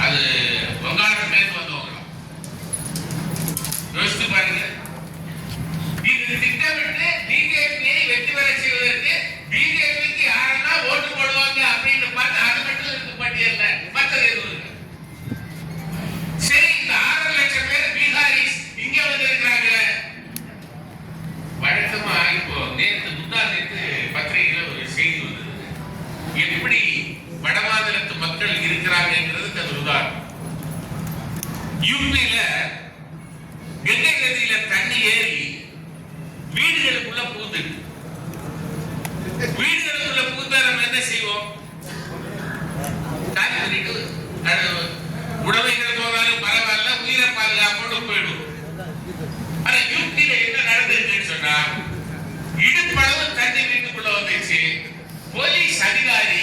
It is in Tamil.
அது வங்காளத்திலிருந்து வந்தவங்க. யோசித்து பாருங்க. இது திட்டமிட்டு பிஜேபியை வெற்றி பெற செய்வதற்கு பிஜேபிக்கு யாரெல்லாம் ஓட்டு போடுவாங்க அப்படின்னு பார்த்து அது மட்டும் இருக்கு பட்டியல்ல, மற்றது எதுவும் இருக்கு. சரி, இந்த 6 லட்சம் பேர் பீகாரிஸ் இங்க வந்து இருக்கிறாங்களே. வழக்கமா இப்போ நேற்று முந்தா நேற்று பத்திரிகையில ஒரு செய்தி வந்தது. எப்படி வடமாநிலத்து மக்கள் இருக்கிறாங்கிறதுக்கு அது உதாரணம். யூபியில கங்கை நதியில தண்ணி ஏறி வீடுகளுக்குள்ள பூந்து, வீடுகளுக்குள்ள பூந்தா நம்ம என்ன செய்வோம்? உடமைகள் போனாலும் பரவாயில்ல, உயிரை பாதுகாப்போடு போயிடும். ஆனா யூபியில என்ன நடந்திருக்குன்னு சொன்னா, இடுப்பளவு தண்ணி வீட்டுக்குள்ள வந்துச்சு. போலீஸ் அதிகாரி